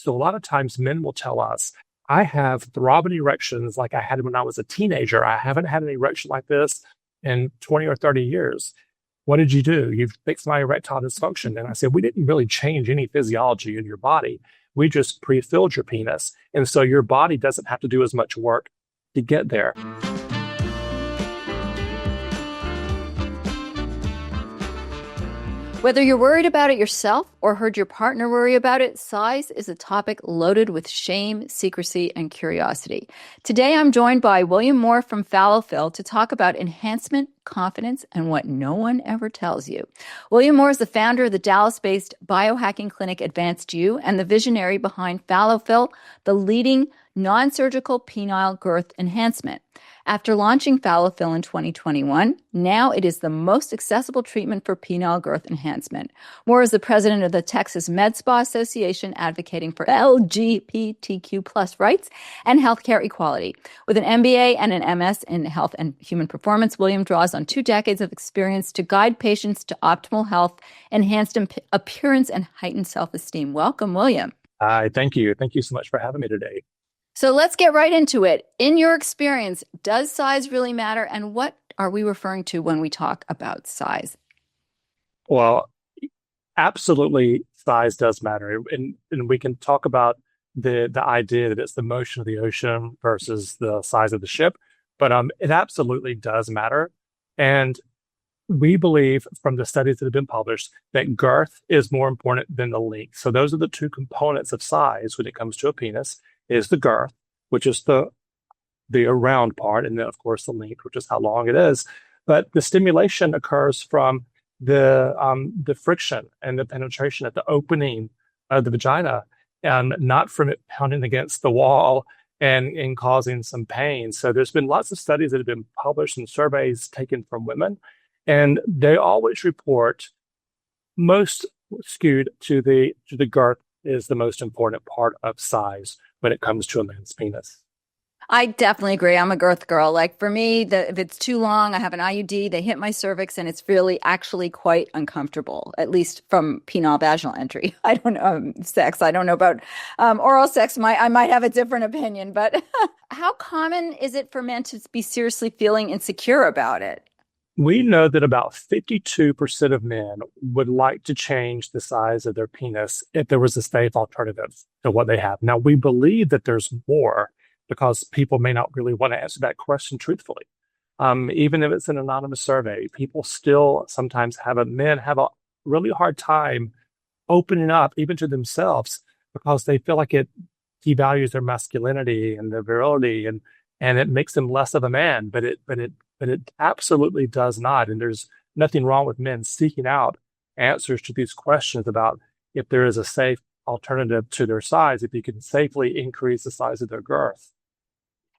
So a lot of times men will tell us, I have throbbing erections like I had when I was a teenager. I haven't had an erection like this in 20 or 30 years. What did you do? You fixed my erectile dysfunction. And I said, we didn't really change any physiology in your body. We just pre-filled your penis. And so your body doesn't have to do as much work to get there. Whether you're worried about it yourself or heard your partner worry about it, size is a topic loaded with shame, secrecy, and curiosity. Today, I'm joined by William Moore from PhalloFILL to talk about enhancement, confidence, and what no one ever tells you. William Moore is the founder of the Dallas-based biohacking clinic Advanced You and the visionary behind PhalloFILL, the leading non-surgical penile girth enhancement. After launching PhalloFILL in 2021, now it is the most accessible treatment for penile girth enhancement. Moore is the president of the Texas Med Spa Association, advocating for LGBTQ+ rights and healthcare equality. With an MBA and an MS in health and human performance, William draws on 2 decades of experience to guide patients to optimal health, enhanced appearance, and heightened self-esteem. Welcome, William. Hi, thank you. Thank you so much for having me today. So let's get right into it. In your experience, does size really matter? And what are we referring to when we talk about size? Well, absolutely, size does matter. And we can talk about the idea that it's the motion of the ocean versus the size of the ship. But it absolutely does matter. And we believe from the studies that have been published that girth is more important than the length. So those are the 2 components of size when it comes to a penis. Is the girth, which is the around part, and then of course the length, which is how long it is. But the stimulation occurs from the friction and the penetration at the opening of the vagina, and not from it pounding against the wall and causing some pain. So there's been lots of studies that have been published and surveys taken from women, and they always report most skewed to the girth is the most important part of size when it comes to a man's penis. I definitely agree. I'm a girth girl. Like for me, if it's too long, I have an IUD, they hit my cervix, and it's really actually quite uncomfortable, at least from penile vaginal entry. I don't know sex. I don't know about oral sex. I might have a different opinion, but how common is it for men to be seriously feeling insecure about it? We know that about 52% of men would like to change the size of their penis if there was a safe alternative to what they have. Now, we believe that there's more because people may not really want to answer that question truthfully. Even if it's an anonymous survey, people still sometimes men have a really hard time opening up even to themselves because they feel like it devalues their masculinity and their virility and it makes them less of a man, but it absolutely does not. And there's nothing wrong with men seeking out answers to these questions about if there is a safe alternative to their size, if you can safely increase the size of their girth.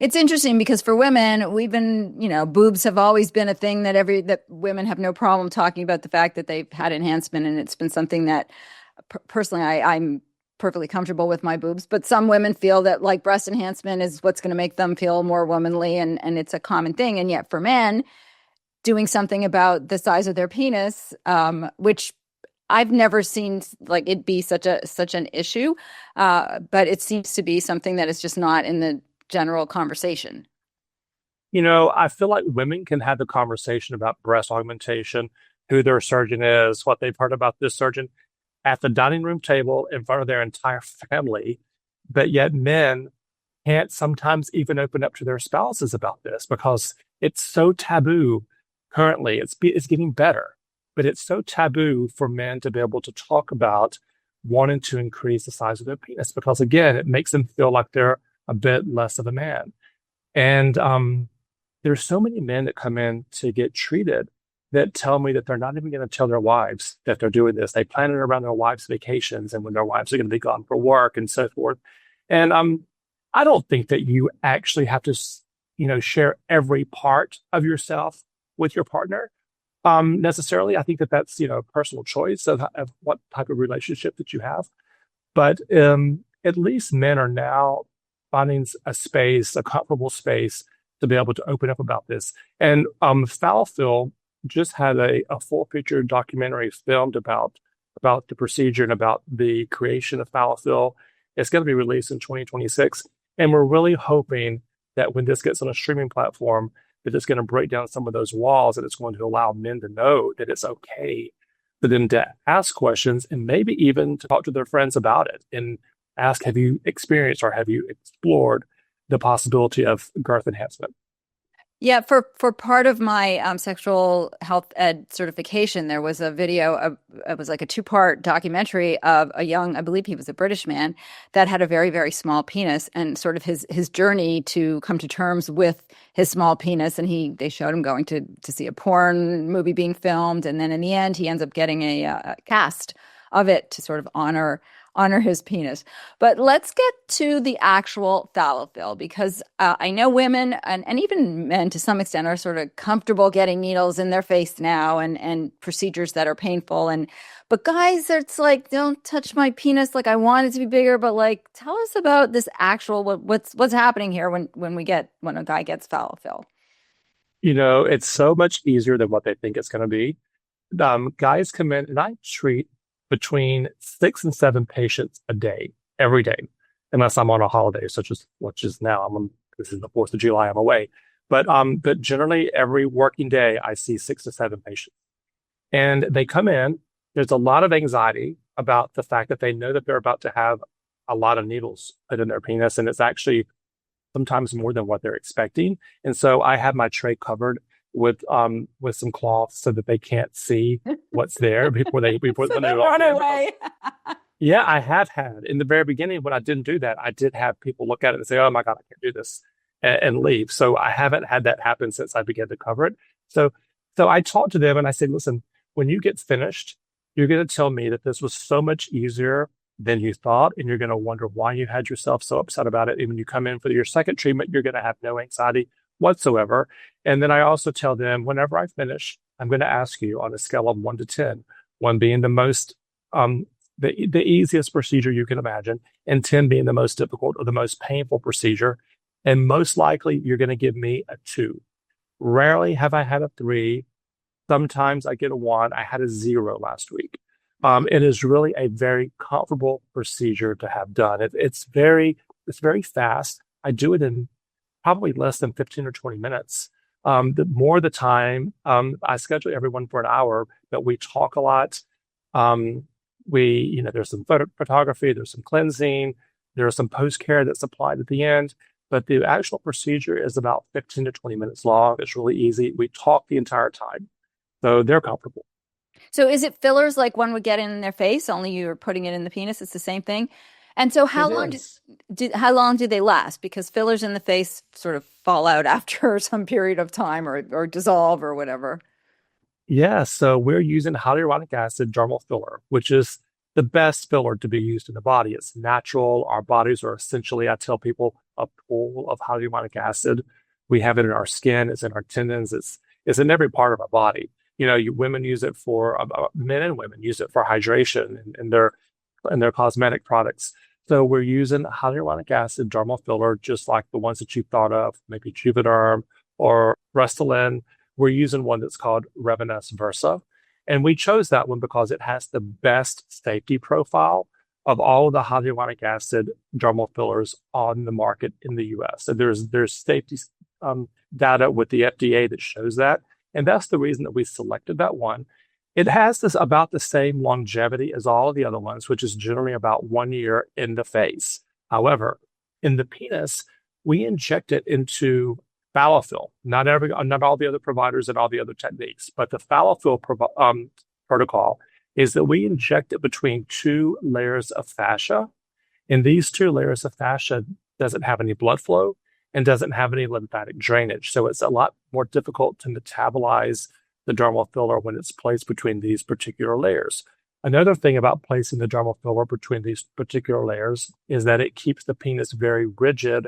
It's interesting because for women, we've been, boobs have always been a thing that women have no problem talking about the fact that they've had enhancement. And it's been something that personally, I'm perfectly comfortable with my boobs, but some women feel that like breast enhancement is what's going to make them feel more womanly, and it's a common thing. And yet for men, doing something about the size of their penis, which I've never seen like it be such an issue, but it seems to be something that is just not in the general conversation. I feel like women can have the conversation about breast augmentation, who their surgeon is, what they've heard about this surgeon, at the dining room table in front of their entire family, but yet men can't sometimes even open up to their spouses about this because it's so taboo currently. It's getting better, but it's so taboo for men to be able to talk about wanting to increase the size of their penis because, again, it makes them feel like they're a bit less of a man. And there's so many men that come in to get treated that tell me that they're not even going to tell their wives that they're doing this. They plan it around their wives' vacations and when their wives are going to be gone for work and so forth. And I don't think that you actually have to, share every part of yourself with your partner necessarily. I think that that's, personal choice of what type of relationship that you have. But at least men are now finding a comfortable space to be able to open up about this. And PhalloFILL just had a full feature documentary filmed about the procedure and about the creation of PhalloFILL. It's going to be released in 2026. And we're really hoping that when this gets on a streaming platform, that it's going to break down some of those walls and it's going to allow men to know that it's okay for them to ask questions and maybe even to talk to their friends about it and ask, have you experienced or have you explored the possibility of girth enhancement? Yeah, for part of my sexual health ed certification, there was a video of it was like a two-part documentary of a young, I believe he was a British man that had a very, very small penis and sort of his journey to come to terms with his small penis. And they showed him going to see a porn movie being filmed, and then in the end, he ends up getting a cast of it to sort of honor his penis. But let's get to the actual PhalloFill, because I know women and even men to some extent are sort of comfortable getting needles in their face now and procedures that are painful. But guys, it's like, don't touch my penis. Like, I want it to be bigger, but like, tell us about this actual, what's happening here when a guy gets PhalloFill. It's so much easier than what they think it's going to be. Guys come in and I treat between 6 and 7 patients a day, every day, unless I'm on a holiday, which is now. This is the 4th of July. I'm away, but generally every working day I see 6 to 7 patients, and they come in. There's a lot of anxiety about the fact that they know that they're about to have a lot of needles put in their penis, and it's actually sometimes more than what they're expecting. And so I have my tray covered with some cloths so that they can't see what's there before they so they run away. Yeah, I have had in the very beginning when I didn't do that, I did have people look at it and say, "Oh my God, I can't do this," and leave. So I haven't had that happen since I began to cover it. So I talked to them and I said, "Listen, when you get finished, you're going to tell me that this was so much easier than you thought, and you're going to wonder why you had yourself so upset about it. And when you come in for your second treatment, you're going to have no anxiety whatsoever." And then I also tell them, whenever I finish, I'm going to ask you on a scale of 1 to 10, 1 being the most, the easiest procedure you can imagine, and 10 being the most difficult or the most painful procedure. And most likely, you're going to give me a 2. Rarely have I had a 3. Sometimes I get a 1. I had a 0 last week. It is really a very comfortable procedure to have done. It's very fast. I do it in probably less than 15 or 20 minutes. The time, I schedule everyone for an hour, but we talk a lot. There's some photography, there's some cleansing, there's some post-care that's applied at the end, but the actual procedure is about 15 to 20 minutes long. It's really easy. We talk the entire time, so they're comfortable. So is it fillers like one would get in their face, only you're putting it in the penis? It's the same thing. And so how long do they last? Because fillers in the face sort of fall out after some period of time or dissolve or whatever. Yeah, so we're using hyaluronic acid dermal filler, which is the best filler to be used in the body. It's natural. Our bodies are essentially, I tell people, a pool of hyaluronic acid. We have it in our skin. It's in our tendons. It's in every part of our body. Women use it men and women use it for hydration and their cosmetic products. So we're using hyaluronic acid dermal filler, just like the ones that you thought of, maybe Juvederm or Restylane. We're using one that's called Revanesse Versa. And we chose that one because it has the best safety profile of all of the hyaluronic acid dermal fillers on the market in the US. And there's safety data with the FDA that shows that. And that's the reason that we selected that one. It has about the same longevity as all of the other ones, which is generally about 1 year in the face. However, in the penis, we inject it into PhalloFill. Not all the other providers and all the other techniques, but the PhalloFill protocol is that we inject it between 2 layers of fascia, and these 2 layers of fascia doesn't have any blood flow and doesn't have any lymphatic drainage, so it's a lot more difficult to metabolize the dermal filler when it's placed between these particular layers. Another thing about placing the dermal filler between these particular layers is that it keeps the penis very rigid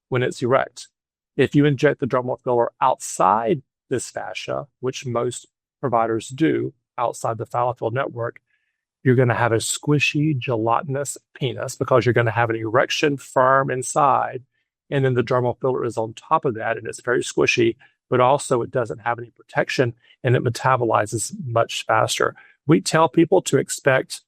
when it's erect. If you inject the dermal filler outside this fascia, which most providers do outside the PhalloFill network, you're going to have a squishy, gelatinous penis because you're going to have an erection firm inside, and then the dermal filler is on top of that, and it's very squishy, but also it doesn't have any protection and it metabolizes much faster. We tell people to expect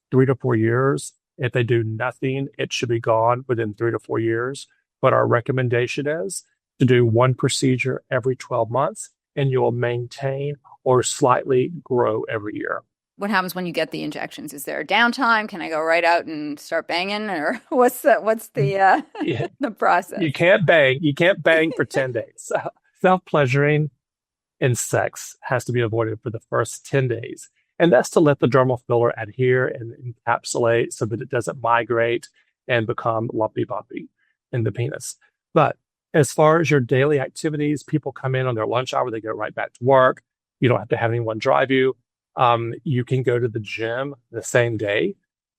3 to 4 years If they do nothing, it should be gone within 3 to 4 years. But our recommendation is to do one procedure every 12 months, and you will maintain or slightly grow every year. What happens when you get the injections? Is there a downtime? Can I go right out and start banging, or what's the Yeah, the process? you can't bang. You can't bang for 10 days. Self-pleasuring in sex has to be avoided for the first 10 days. And that's to let the dermal filler adhere and encapsulate so that it doesn't migrate and become lumpy bumpy in the penis. But as far as your daily activities, people come in on their lunch hour, they go right back to work. You don't have to have anyone drive you. You can go to the gym the same day.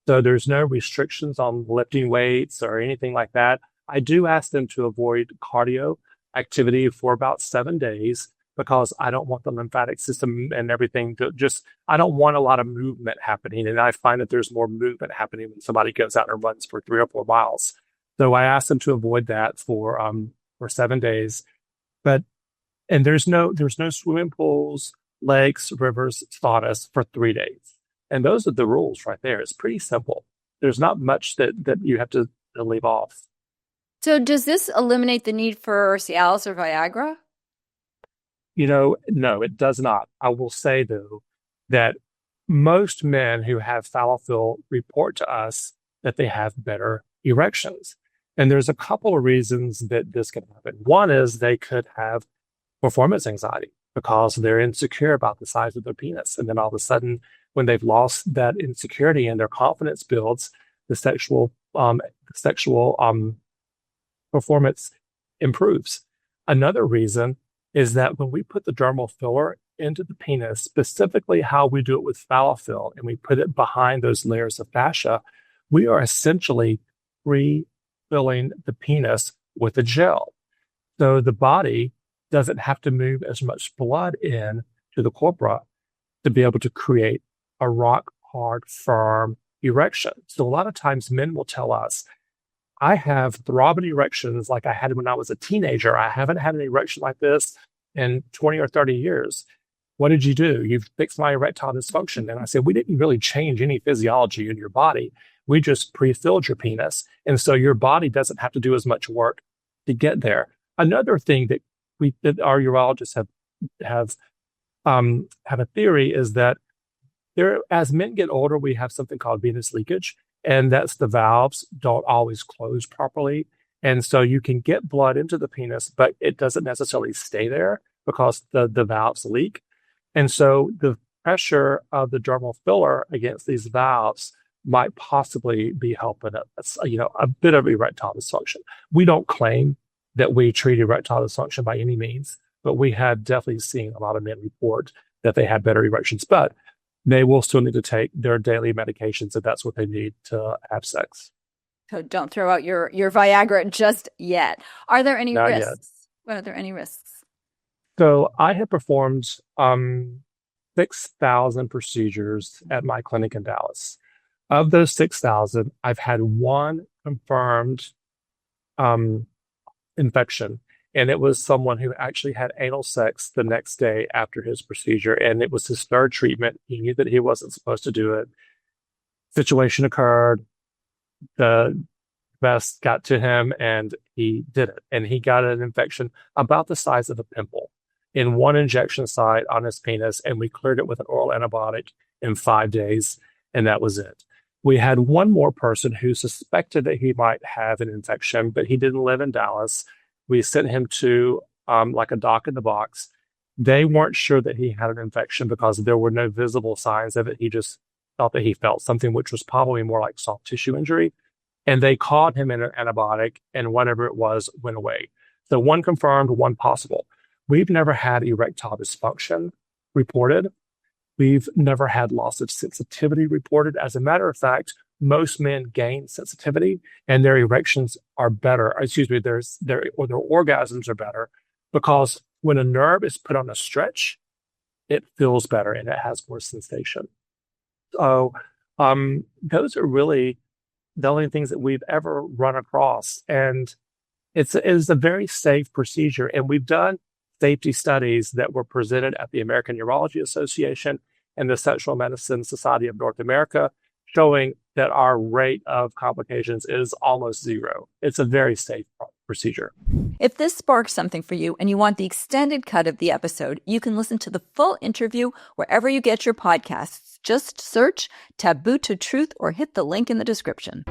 So there's no restrictions on lifting weights or anything like that. I do ask them to avoid cardio activity for about 7 days because I don't want the lymphatic system and everything to I don't want a lot of movement happening. And I find that there's more movement happening when somebody goes out and runs for 3 or 4 miles. So I ask them to avoid that for 7 days. And there's no swimming pools, lakes, rivers, saunas for 3 days. And those are the rules right there. It's pretty simple. There's not much that you have to leave off. So does this eliminate the need for Cialis or Viagra? No, it does not. I will say, though, that most men who have PhalloFill report to us that they have better erections. And there's a couple of reasons that this can happen. One is they could have performance anxiety because they're insecure about the size of their penis. And then all of a sudden, when they've lost that insecurity and their confidence builds, the sexual performance improves. Another reason is that when we put the dermal filler into the penis, specifically how we do it with PhalloFill, and we put it behind those layers of fascia, we are essentially refilling the penis with a gel. So the body doesn't have to move as much blood in to the corpora to be able to create a rock hard, firm erection. So a lot of times men will tell us, I have throbbing erections like I had when I was a teenager. I haven't had an erection like this in 20 or 30 years. What did you do? You've fixed my erectile dysfunction. And I said, we didn't really change any physiology in your body. We just pre-filled your penis. And so your body doesn't have to do as much work to get there. Another thing that our urologists have a theory is that as men get older, we have something called venous leakage. And that's the valves don't always close properly. And so you can get blood into the penis, but it doesn't necessarily stay there because the valves leak. And so the pressure of the dermal filler against these valves might possibly be helping a bit of erectile dysfunction. We don't claim that we treat erectile dysfunction by any means, but we have definitely seen a lot of men report that they have better erections. But they will still need to take their daily medications if that's what they need to have sex. So don't throw out your Viagra just yet. Are there any Not risks? yet. What are there any risks? So I have performed 6,000 procedures at my clinic in Dallas. Of those 6,000, I've had one confirmed infection. And it was someone who actually had anal sex the next day after his procedure. And it was his third treatment. He knew that he wasn't supposed to do it. Situation occurred. The vest got to him and he did it. And he got an infection about the size of a pimple in one injection site on his penis. And we cleared it with an oral antibiotic in 5 days. And that was it. We had one more person who suspected that he might have an infection, but he didn't live in Dallas. We sent him to like a doc in the box. They weren't sure that he had an infection because there were no visible signs of it. He just thought that he felt something, which was probably more like soft tissue injury. And they called him in an antibiotic, and whatever it was went away. So one confirmed, one possible. We've never had erectile dysfunction reported. We've never had loss of sensitivity reported. As a matter of fact, most men gain sensitivity and their erections are better. Excuse me, their orgasms are better because when a nerve is put on a stretch, it feels better and it has more sensation. So those are really the only things that we've ever run across. And it is a very safe procedure. And we've done safety studies that were presented at the American Urology Association and the Sexual Medicine Society of North America, showing that our rate of complications is almost zero. It's a very safe procedure. If this sparks something for you and you want the extended cut of the episode, you can listen to the full interview wherever you get your podcasts. Just search Taboo to Truth or hit the link in the description.